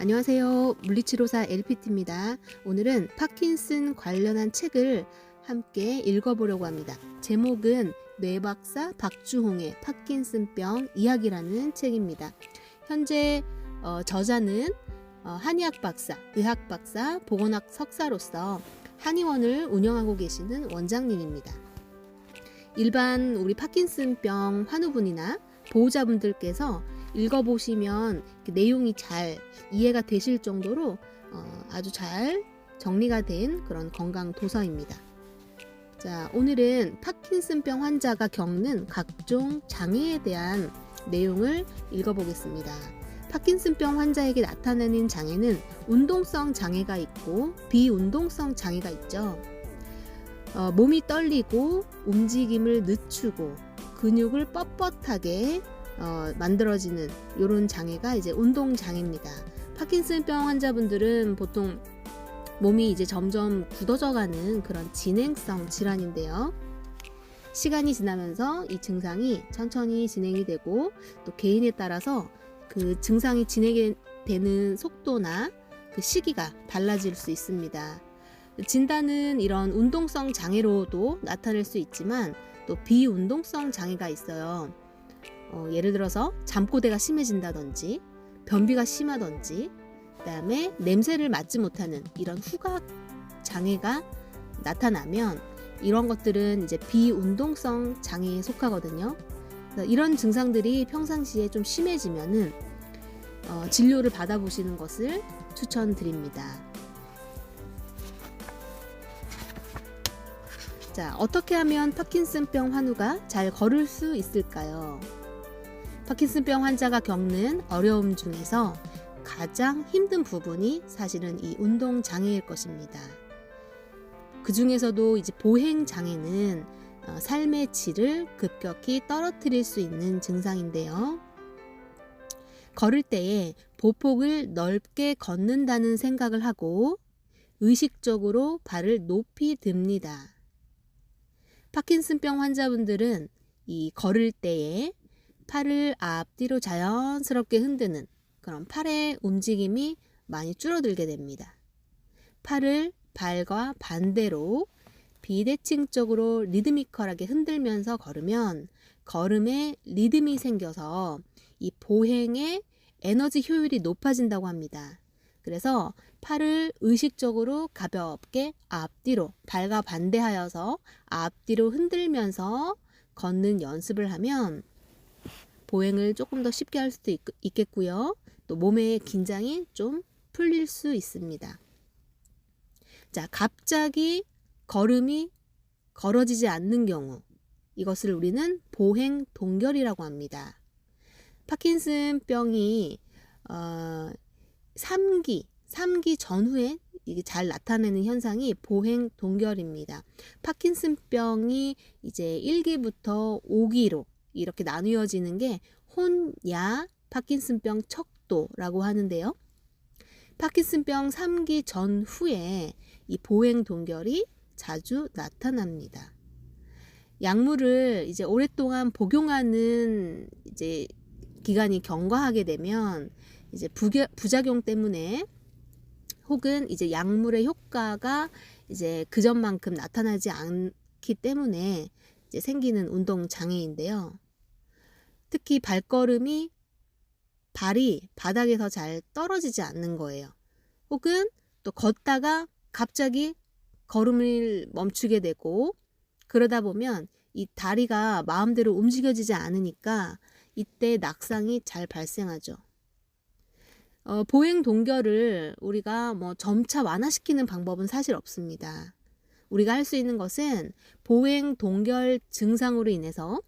안녕하세요. 물리치료사 LPT입니다. 오늘은 파킨슨 관련한 책을 함께 읽어보려고 합니다. 제목은 뇌박사 박주홍의 파킨슨병 이야기라는 책입니다. 현재 저자는 한의학 박사, 의학 박사, 보건학 석사로서 한의원을 운영하고 계시는 원장님입니다. 일반 우리 파킨슨병 환우분이나 보호자분들께서 읽어보시면 내용이 잘 이해가 되실 정도로 아주 잘 정리가 된 그런 건강 도서입니다. 자, 오늘은 파킨슨병 환자가 겪는 각종 장애에 대한 내용을 읽어보겠습니다. 파킨슨병 환자에게 나타나는 장애는 운동성 장애가 있고 비운동성 장애가 있죠. 몸이 떨리고 움직임을 늦추고 근육을 뻣뻣하게 만들어지는 이런 장애가 이제 운동 장애입니다. 파킨슨병 환자분들은 보통 몸이 이제 점점 굳어져가는 그런 진행성 질환인데요. 시간이 지나면서 이 증상이 천천히 진행이 되고 또 개인에 따라서 그 증상이 진행되는 속도나 그 시기가 달라질 수 있습니다. 진단은 이런 운동성 장애로도 나타날 수 있지만 또 비운동성 장애가 있어요. 예를 들어서 잠꼬대가 심해진다든지 변비가 심하든지 그다음에 냄새를 맡지 못하는 이런 후각 장애가 나타나면 이런 것들은 이제 비운동성 장애에 속하거든요. 이런 증상들이 평상시에 좀 심해지면은 진료를 받아보시는 것을 추천드립니다. 자, 어떻게 하면 파킨슨병 환우가 잘 걸을 수 있을까요? 파킨슨병 환자가 겪는 어려움 중에서 가장 힘든 부분이 사실은 이 운동 장애일 것입니다. 그 중에서도 이제 보행 장애는 삶의 질을 급격히 떨어뜨릴 수 있는 증상인데요. 걸을 때에 보폭을 넓게 걷는다는 생각을 하고 의식적으로 발을 높이 듭니다. 파킨슨병 환자분들은 이 걸을 때에 팔을 앞뒤로 자연스럽게 흔드는 그런 팔의 움직임이 많이 줄어들게 됩니다. 팔을 발과 반대로 비대칭적으로 리드미컬하게 흔들면서 걸으면 걸음에 리듬이 생겨서 이 보행의 에너지 효율이 높아진다고 합니다. 그래서 팔을 의식적으로 가볍게 앞뒤로 발과 반대하여서 앞뒤로 흔들면서 걷는 연습을 하면 보행을 조금 더 쉽게 할 수도 있겠고요. 또 몸의 긴장이 좀 풀릴 수 있습니다. 자, 갑자기 걸음이 걸어지지 않는 경우 이것을 우리는 보행 동결이라고 합니다. 파킨슨병이 3기 전후에 이게 잘 나타내는 현상이 보행 동결입니다. 파킨슨병이 이제 1기부터 5기로 이렇게 나누어지는 게 혼야 파킨슨병 척도라고 하는데요. 파킨슨병 3기 전후에 이 보행 동결이 자주 나타납니다. 약물을 이제 오랫동안 복용하는 이제 기간이 경과하게 되면 이제 부작용 때문에 혹은 이제 약물의 효과가 이제 그전만큼 나타나지 않기 때문에 이제 생기는 운동 장애인데요. 특히 발걸음이 발이 바닥에서 잘 떨어지지 않는 거예요. 혹은 또 걷다가 갑자기 걸음을 멈추게 되고 그러다 보면 이 다리가 마음대로 움직여지지 않으니까 이때 낙상이 잘 발생하죠. 보행 동결을 우리가 점차 완화시키는 방법은 사실 없습니다. 우리가 할 수 있는 것은 보행 동결 증상으로 인해서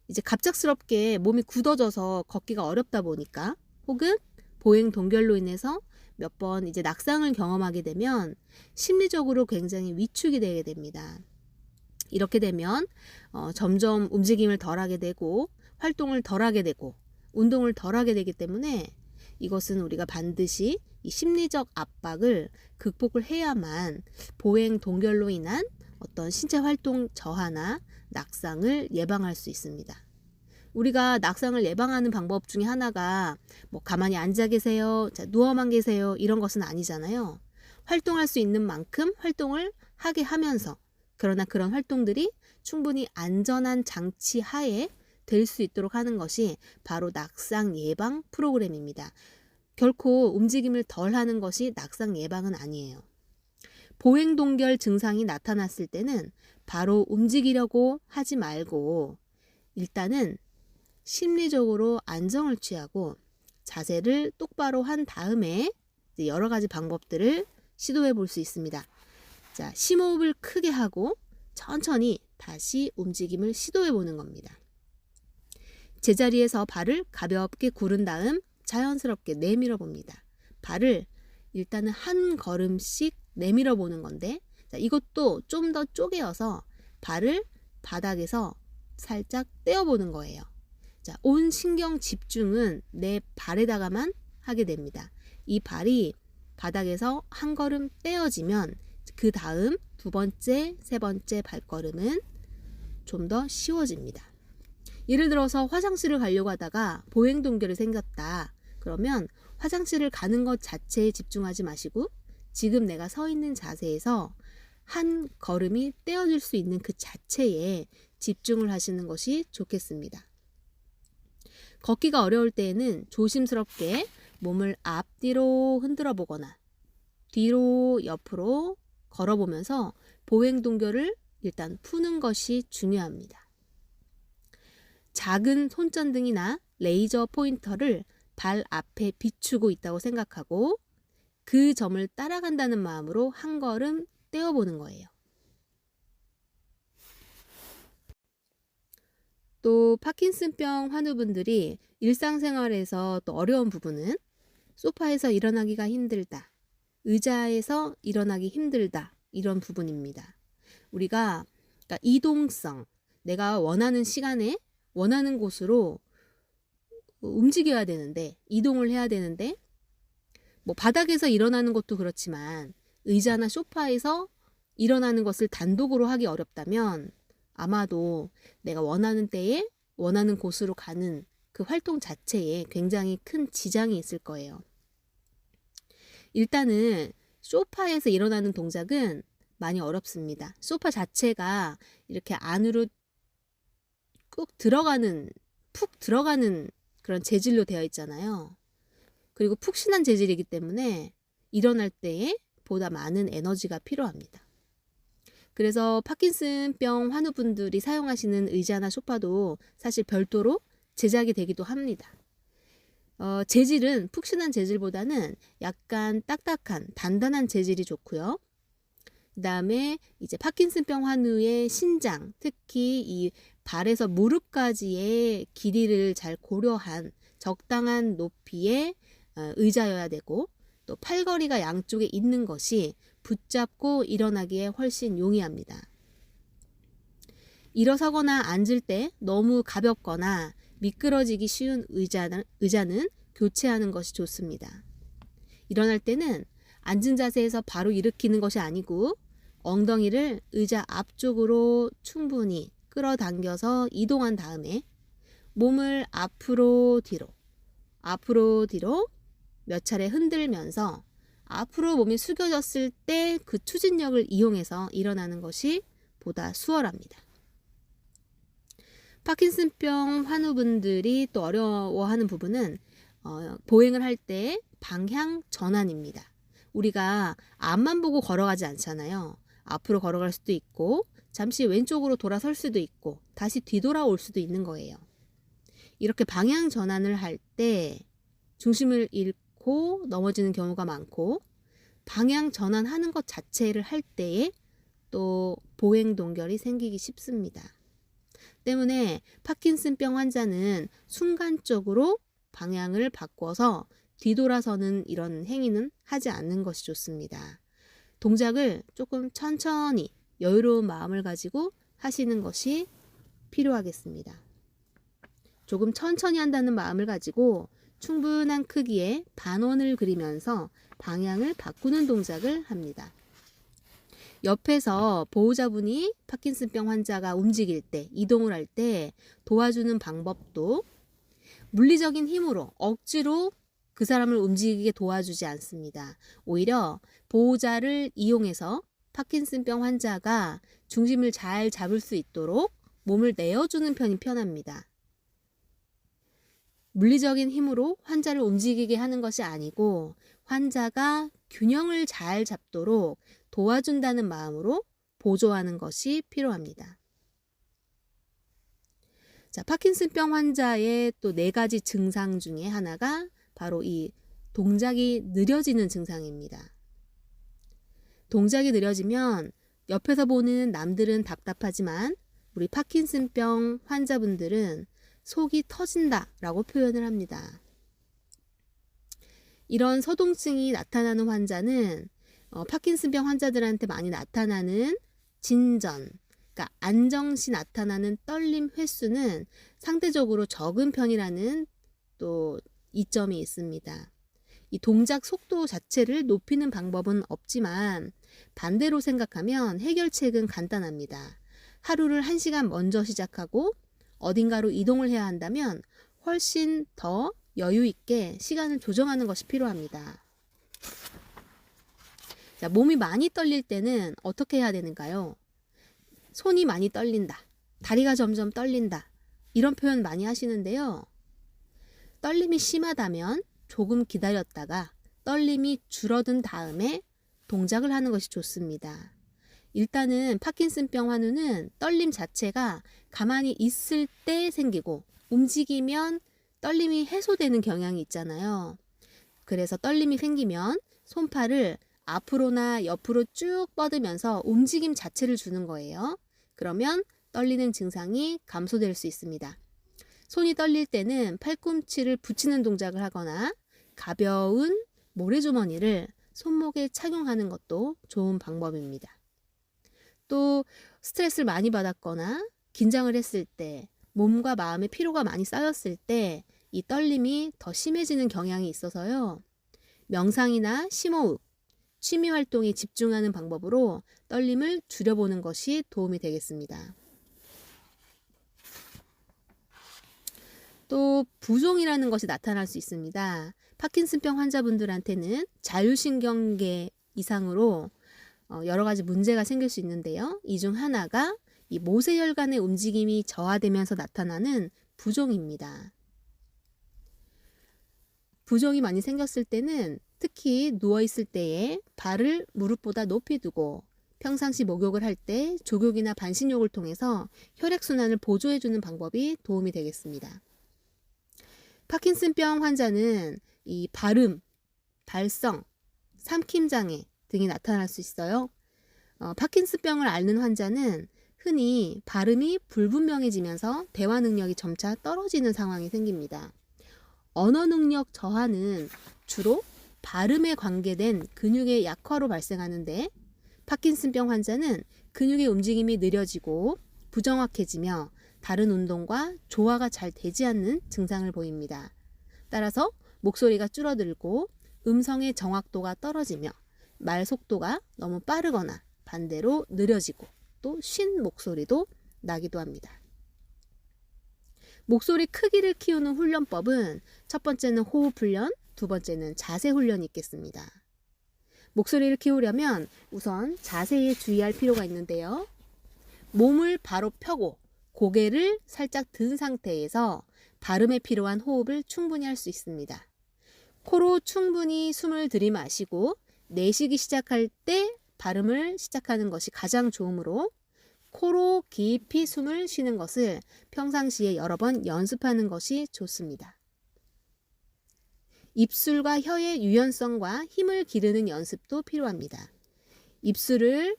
이제 갑작스럽게 몸이 굳어져서 걷기가 어렵다 보니까 혹은 보행 동결로 인해서 몇 번 이제 낙상을 경험하게 되면 심리적으로 굉장히 위축이 되게 됩니다. 이렇게 되면 점점 움직임을 덜하게 되고 활동을 덜하게 되고 운동을 덜하게 되기 때문에 이것은 우리가 반드시 이 심리적 압박을 극복을 해야만 보행 동결로 인한 어떤 신체 활동 저하나 낙상을 예방할 수 있습니다. 우리가 낙상을 예방하는 방법 중에 하나가 뭐 가만히 앉아 계세요, 자, 누워만 계세요 이런 것은 아니잖아요. 활동할 수 있는 만큼 활동을 하게 하면서, 그러나 그런 활동들이 충분히 안전한 장치 하에 될 수 있도록 하는 것이 바로 낙상 예방 프로그램입니다. 결코 움직임을 덜 하는 것이 낙상 예방은 아니에요. 보행동결 증상이 나타났을 때는 바로 움직이려고 하지 말고 일단은 심리적으로 안정을 취하고 자세를 똑바로 한 다음에 여러 가지 방법들을 시도해 볼 수 있습니다. 자, 심호흡을 크게 하고 천천히 다시 움직임을 시도해 보는 겁니다. 제자리에서 발을 가볍게 구른 다음 자연스럽게 내밀어 봅니다. 발을 일단은 한 걸음씩 내밀어 보는 건데, 자, 이것도 좀 더 쪼개어서 발을 바닥에서 살짝 떼어 보는 거예요. 자, 온 신경 집중은 내 발에다가만 하게 됩니다. 이 발이 바닥에서 한 걸음 떼어지면 그 다음 두 번째, 세 번째 발걸음은 좀 더 쉬워집니다. 예를 들어서 화장실을 가려고 하다가 보행동결이 생겼다. 그러면 화장실을 가는 것 자체에 집중하지 마시고 지금 내가 서 있는 자세에서 한 걸음이 떼어질 수 있는 그 자체에 집중을 하시는 것이 좋겠습니다. 걷기가 어려울 때에는 조심스럽게 몸을 앞뒤로 흔들어 보거나 뒤로 옆으로 걸어보면서 보행동결을 일단 푸는 것이 중요합니다. 작은 손전등이나 레이저 포인터를 발 앞에 비추고 있다고 생각하고 그 점을 따라간다는 마음으로 한 걸음 떼어보는 거예요. 또 파킨슨병 환우분들이 일상생활에서 또 어려운 부분은 소파에서 일어나기가 힘들다, 의자에서 일어나기 힘들다 이런 부분입니다. 우리가 그러니까 이동성, 내가 원하는 시간에 원하는 곳으로 움직여야 되는데, 이동을 해야 되는데 뭐 바닥에서 일어나는 것도 그렇지만 의자나 소파에서 일어나는 것을 단독으로 하기 어렵다면 아마도 내가 원하는 때에 원하는 곳으로 가는 그 활동 자체에 굉장히 큰 지장이 있을 거예요. 일단은 소파에서 일어나는 동작은 많이 어렵습니다. 소파 자체가 이렇게 안으로 푹 들어가는 그런 재질로 되어 있잖아요. 그리고 푹신한 재질이기 때문에 일어날 때에 보다 많은 에너지가 필요합니다. 그래서 파킨슨병 환우분들이 사용하시는 의자나 소파도 사실 별도로 제작이 되기도 합니다. 재질은 푹신한 재질보다는 약간 딱딱한 단단한 재질이 좋고요. 그 다음에 이제 파킨슨병 환우의 신장, 특히 이 발에서 무릎까지의 길이를 잘 고려한 적당한 높이의 의자여야 되고, 또 팔걸이가 양쪽에 있는 것이 붙잡고 일어나기에 훨씬 용이합니다. 일어서거나 앉을 때 너무 가볍거나 미끄러지기 쉬운 의자는 교체하는 것이 좋습니다. 일어날 때는 앉은 자세에서 바로 일으키는 것이 아니고 엉덩이를 의자 앞쪽으로 충분히 끌어당겨서 이동한 다음에 몸을 앞으로 뒤로 몇 차례 흔들면서 앞으로 몸이 숙여졌을 때 그 추진력을 이용해서 일어나는 것이 보다 수월합니다. 파킨슨병 환우분들이 또 어려워하는 부분은 보행을 할 때 방향 전환입니다. 우리가 앞만 보고 걸어가지 않잖아요. 앞으로 걸어갈 수도 있고 잠시 왼쪽으로 돌아설 수도 있고 다시 뒤돌아올 수도 있는 거예요. 이렇게 방향 전환을 할 때 중심을 잃고 넘어지는 경우가 많고, 방향 전환하는 것 자체를 할 때에 또 보행동결이 생기기 쉽습니다. 때문에 파킨슨병 환자는 순간적으로 방향을 바꿔서 뒤돌아서는 이런 행위는 하지 않는 것이 좋습니다. 동작을 조금 천천히 여유로운 마음을 가지고 하시는 것이 필요하겠습니다. 조금 천천히 한다는 마음을 가지고 충분한 크기의 반원을 그리면서 방향을 바꾸는 동작을 합니다. 옆에서 보호자분이 파킨슨병 환자가 움직일 때, 이동을 할 때 도와주는 방법도 물리적인 힘으로 억지로 그 사람을 움직이게 도와주지 않습니다. 오히려 보호자를 이용해서 파킨슨병 환자가 중심을 잘 잡을 수 있도록 몸을 내어주는 편이 편합니다. 물리적인 힘으로 환자를 움직이게 하는 것이 아니고 환자가 균형을 잘 잡도록 도와준다는 마음으로 보조하는 것이 필요합니다. 자, 파킨슨병 환자의 또 4가지 증상 중에 하나가 바로 이 동작이 느려지는 증상입니다. 동작이 느려지면 옆에서 보는 남들은 답답하지만 우리 파킨슨병 환자분들은 속이 터진다라고 표현을 합니다. 이런 서동증이 나타나는 환자는 파킨슨병 환자들한테 많이 나타나는 진전, 그러니까 안정시 나타나는 떨림 횟수는 상대적으로 적은 편이라는 또 이점이 있습니다. 이 동작 속도 자체를 높이는 방법은 없지만 반대로 생각하면 해결책은 간단합니다. 하루를 1시간 먼저 시작하고 어딘가로 이동을 해야 한다면 훨씬 더 여유 있게 시간을 조정하는 것이 필요합니다. 자, 몸이 많이 떨릴 때는 어떻게 해야 되는가요? 손이 많이 떨린다. 다리가 점점 떨린다. 이런 표현 많이 하시는데요. 떨림이 심하다면 조금 기다렸다가 떨림이 줄어든 다음에 동작을 하는 것이 좋습니다. 일단은 파킨슨병 환우는 떨림 자체가 가만히 있을 때 생기고 움직이면 떨림이 해소되는 경향이 있잖아요. 그래서 떨림이 생기면 손팔을 앞으로나 옆으로 쭉 뻗으면서 움직임 자체를 주는 거예요. 그러면 떨리는 증상이 감소될 수 있습니다. 손이 떨릴 때는 팔꿈치를 붙이는 동작을 하거나 가벼운 모래주머니를 손목에 착용하는 것도 좋은 방법입니다. 또 스트레스를 많이 받았거나 긴장을 했을 때, 몸과 마음의 피로가 많이 쌓였을 때 이 떨림이 더 심해지는 경향이 있어서요. 명상이나 심호흡, 취미 활동에 집중하는 방법으로 떨림을 줄여보는 것이 도움이 되겠습니다. 또 부종이라는 것이 나타날 수 있습니다. 파킨슨병 환자분들한테는 자율신경계 이상으로 여러 가지 문제가 생길 수 있는데요. 이 중 하나가 이 모세혈관의 움직임이 저하되면서 나타나는 부종입니다. 부종이 많이 생겼을 때는 특히 누워있을 때에 발을 무릎보다 높이 두고 평상시 목욕을 할 때 족욕이나 반신욕을 통해서 혈액순환을 보조해주는 방법이 도움이 되겠습니다. 파킨슨병 환자는 이 발음, 발성, 삼킴장애 등이 나타날 수 있어요. 파킨슨병을 앓는 환자는 흔히 발음이 불분명해지면서 대화 능력이 점차 떨어지는 상황이 생깁니다. 언어 능력 저하는 주로 발음에 관계된 근육의 약화로 발생하는데 파킨슨병 환자는 근육의 움직임이 느려지고 부정확해지며 다른 운동과 조화가 잘 되지 않는 증상을 보입니다. 따라서 목소리가 줄어들고 음성의 정확도가 떨어지며 말 속도가 너무 빠르거나 반대로 느려지고 또 쉰 목소리도 나기도 합니다. 목소리 크기를 키우는 훈련법은 첫 번째는 호흡 훈련, 두 번째는 자세 훈련이 있겠습니다. 목소리를 키우려면 우선 자세에 주의할 필요가 있는데요. 몸을 바로 펴고 고개를 살짝 든 상태에서 발음에 필요한 호흡을 충분히 할 수 있습니다. 코로 충분히 숨을 들이마시고 내쉬기 시작할 때 발음을 시작하는 것이 가장 좋으므로 코로 깊이 숨을 쉬는 것을 평상시에 여러 번 연습하는 것이 좋습니다. 입술과 혀의 유연성과 힘을 기르는 연습도 필요합니다. 입술에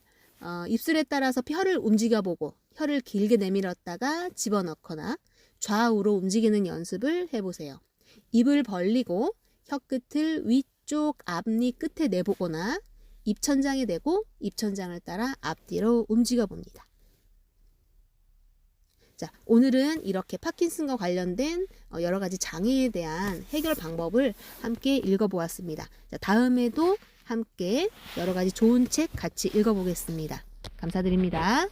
따라서 혀를 움직여보고 혀를 길게 내밀었다가 집어넣거나 좌우로 움직이는 연습을 해보세요. 입을 벌리고 혀끝을 위쪽 앞니 끝에 내보거나 입천장에 대고 입천장을 따라 앞뒤로 움직여봅니다. 자, 오늘은 이렇게 파킨슨과 관련된 여러 가지 장애에 대한 해결 방법을 함께 읽어보았습니다. 자, 다음에도 함께 여러 가지 좋은 책 같이 읽어보겠습니다. 감사드립니다.